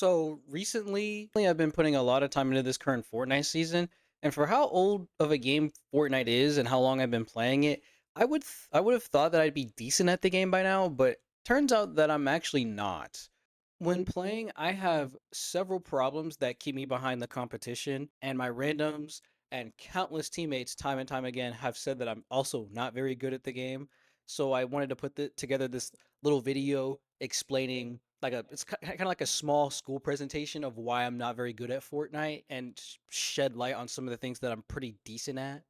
So recently, I've been putting a lot of time into this current Fortnite season, and for how old of a game Fortnite is and how long I've been playing it, I would have thought that I'd be decent at the game by now, but turns out that I'm actually not. When playing, I have several problems that keep me behind the competition, and my randoms and countless teammates time and time again have said that I'm also not very good at the game. So I wanted to put together this little video explaining it's kind of like a small school presentation of why I'm not very good at Fortnite and shed light on some of the things that I'm pretty decent at.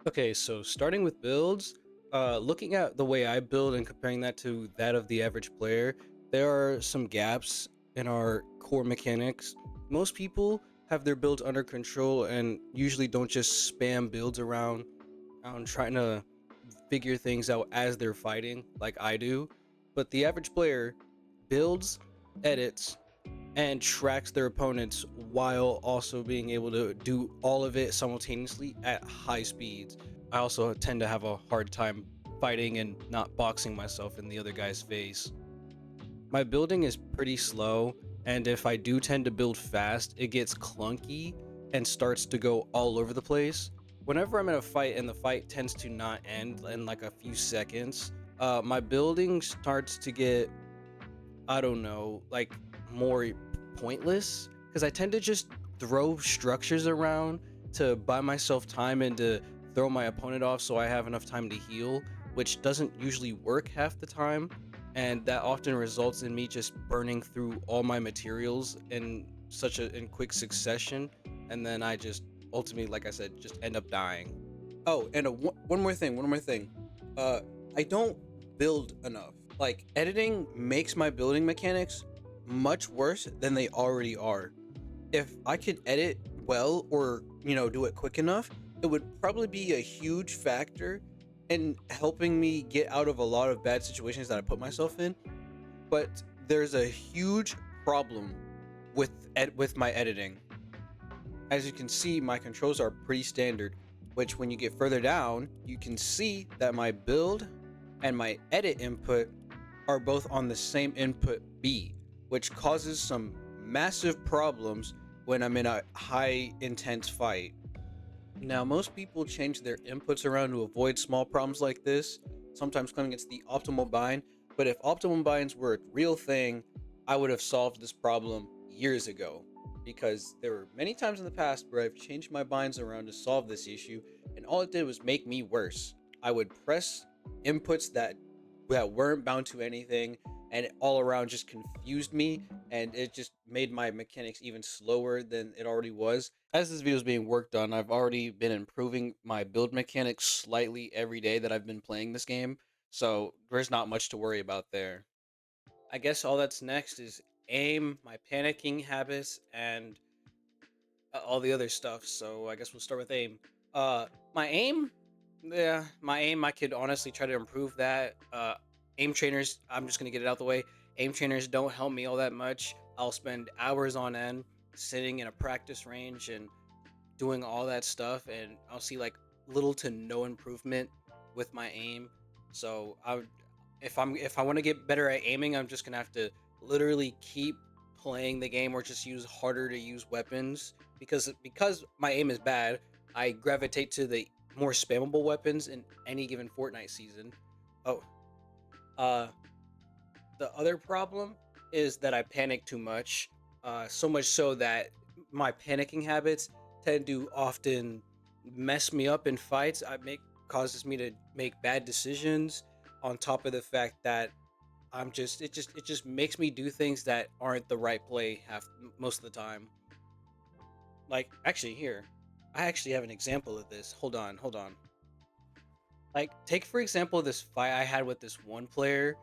Okay, so starting with builds, looking at the way I build and comparing that to that of the average player, there are some gaps in our core mechanics. Most people have their builds under control and usually don't just spam builds around trying to figure things out as they're fighting like I do. But the average player builds, edits, and tracks their opponents while also being able to do all of it simultaneously at high speeds. I also tend to have a hard time fighting and not boxing myself in the other guy's face. My building is pretty slow, and if I do tend to build fast, it gets clunky and starts to go all over the place. Whenever I'm in a fight and the fight tends to not end in like a few seconds, my building starts to get, I don't know, like more pointless because I tend to just throw structures around to buy myself time and to throw my opponent off so I have enough time to heal, which doesn't usually work half the time. And that often results in me just burning through all my materials in quick succession. And then I just ultimately, like I said, just end up dying. Oh, and one more thing. Uh, I don't build enough. Like editing makes my building mechanics much worse than they already are. If I could edit well or, do it quick enough, it would probably be a huge factor in helping me get out of a lot of bad situations that I put myself in. But there's a huge problem with my editing. As you can see, my controls are pretty standard, which when you get further down, you can see that my build and my edit input are both on the same input B, which causes some massive problems when I'm in a high intense fight. Now, most people change their inputs around to avoid small problems like this, sometimes claiming it's the optimal bind, but if optimal binds were a real thing, I would have solved this problem years ago. Because there were many times in the past where I've changed my binds around to solve this issue, and all it did was make me worse. I would press inputs that weren't bound to anything, and it all around just confused me, and it just made my mechanics even slower than it already was. As this video is being worked on, I've already been improving my build mechanics slightly every day that I've been playing this game, so there's not much to worry about there. I guess all that's next is aim, my panicking habits, and all the other stuff. So I guess we'll start with aim. Uh, my aim, yeah, my aim. I could honestly try to improve that. Aim trainers. I'm just gonna get it out the way. Aim trainers don't help me all that much. I'll spend hours on end sitting in a practice range and doing all that stuff, and I'll see like little to no improvement with my aim. So if I want to get better at aiming, I'm just gonna have to literally keep playing the game or just use harder to use weapons because my aim is bad. I gravitate to the more spammable weapons in any given Fortnite season. Oh, uh, the other problem is that I panic too much. So much so that my panicking habits tend to often mess me up in fights. I make causes me to make bad decisions on top of the fact that it just makes me do things that aren't the right play most of the time. Like actually here, I actually have an example of this. Hold on. Like take for example this fight I had with this one player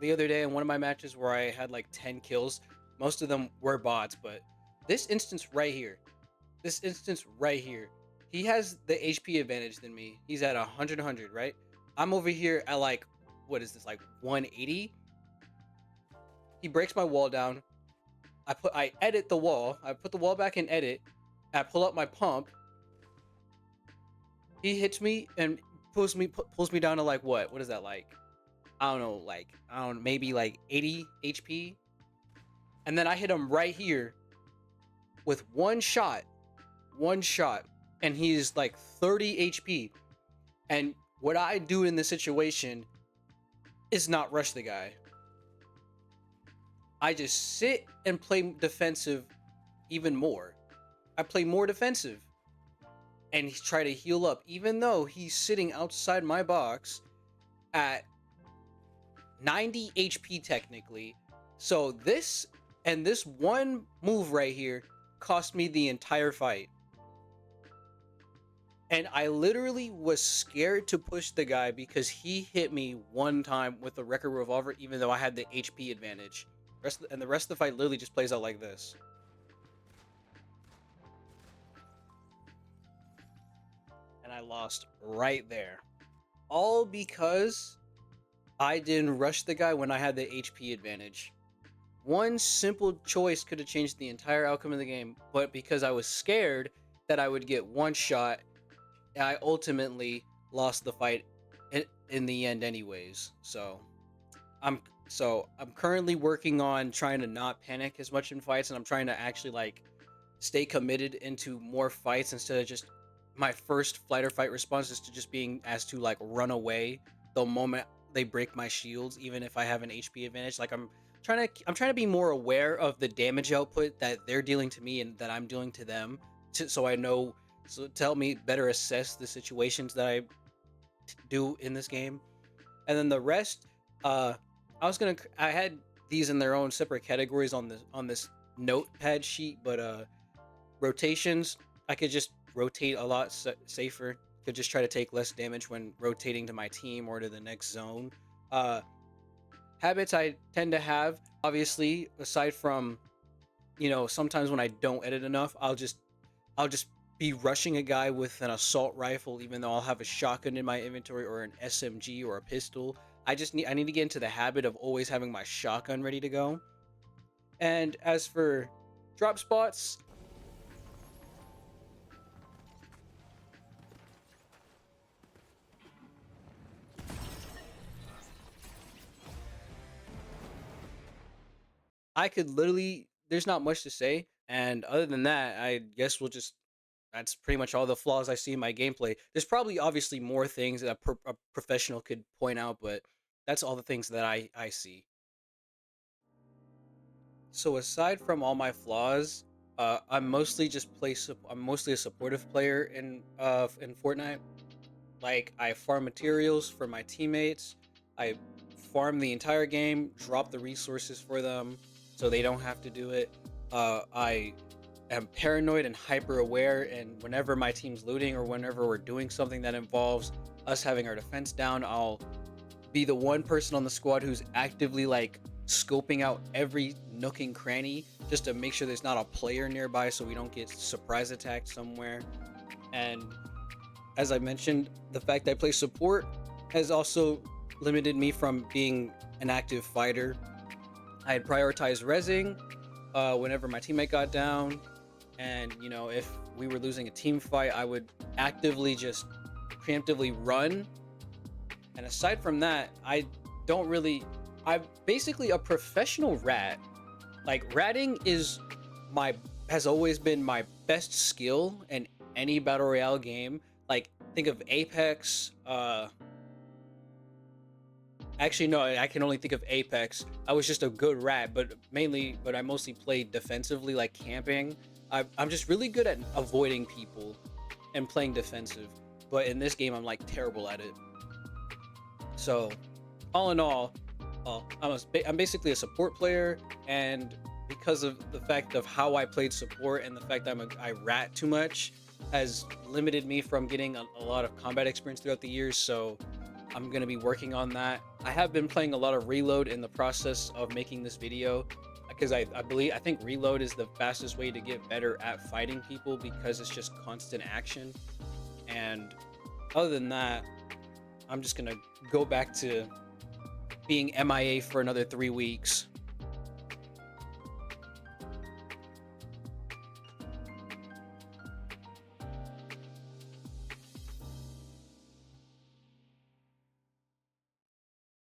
the other day in one of my matches where I had like 10 kills. Most of them were bots, but this instance right here, this instance right here, he has the HP advantage than me. He's at 100, right? I'm over here at like, what is this, like 180? He breaks my wall down. I edit the wall. I put the wall back in edit. I pull up my pump. He hits me and pulls me down to like what is that, like, I don't know, like, I don't know, maybe like 80 HP, and then I hit him right here with one shot, and he's like 30 HP. And what I do in this situation is not rush the guy. I just sit and play defensive even more. I play more defensive and try to heal up, even though he's sitting outside my box at 90 HP technically. So this one move right here cost me the entire fight. And I literally was scared to push the guy because he hit me one time with a record revolver, even though I had the HP advantage. And the rest of the fight literally just plays out like this. And I lost right there. All because I didn't rush the guy when I had the HP advantage. One simple choice could have changed the entire outcome of the game, but because I was scared that I would get one shot, I ultimately lost the fight in the end anyways. I'm I'm currently working on trying to not panic as much in fights, and I'm trying to actually like stay committed into more fights instead of just my first flight or fight response is to just being asked to like run away the moment they break my shields, even if I have an HP advantage. Like I'm trying to be more aware of the damage output that they're dealing to me and that I'm dealing to them, so I know, so to help me better assess the situations that I do in this game. And then the rest, I had these in their own separate categories on this notepad sheet, but rotations, I could just rotate a lot safer. Could just try to take less damage when rotating to my team or to the next zone. Habits I tend to have, obviously, aside from, sometimes when I don't edit enough, I'll just be rushing a guy with an assault rifle, even though I'll have a shotgun in my inventory or an SMG or a pistol. I need to get into the habit of always having my shotgun ready to go. And as for drop spots, I could literally, there's not much to say. And other than that, I guess that's pretty much all the flaws I see in my gameplay. There's probably obviously more things that a professional could point out, but that's all the things that I see. So aside from all my flaws, I'm mostly a supportive player in Fortnite. Like, I farm materials for my teammates. I farm the entire game, drop the resources for them so they don't have to do it. I am paranoid and hyper aware, and whenever my team's looting or whenever we're doing something that involves us having our defense down, I'll be the one person on the squad who's actively like scoping out every nook and cranny just to make sure there's not a player nearby so we don't get surprise attacked somewhere. And as I mentioned, the fact that I play support has also limited me from being an active fighter. I had prioritized rezzing whenever my teammate got down, and if we were losing a team fight, I would actively just preemptively run. And aside from that, I'm basically a professional rat. Like, ratting has always been my best skill in any battle royale game. Like, think of Apex. Actually, no, I can only think of Apex. I was just a good rat, but I mostly played defensively, like camping. I'm just really good at avoiding people and playing defensive. But in this game, I'm like terrible at it. So, all in all, I'm basically a support player, and because of the fact of how I played support and the fact that I rat too much has limited me from getting a lot of combat experience throughout the years. So I'm going to be working on that. I have been playing a lot of reload in the process of making this video, because I think reload is the fastest way to get better at fighting people, because it's just constant action. And other than that, I'm just going to go back to being MIA for another 3 weeks.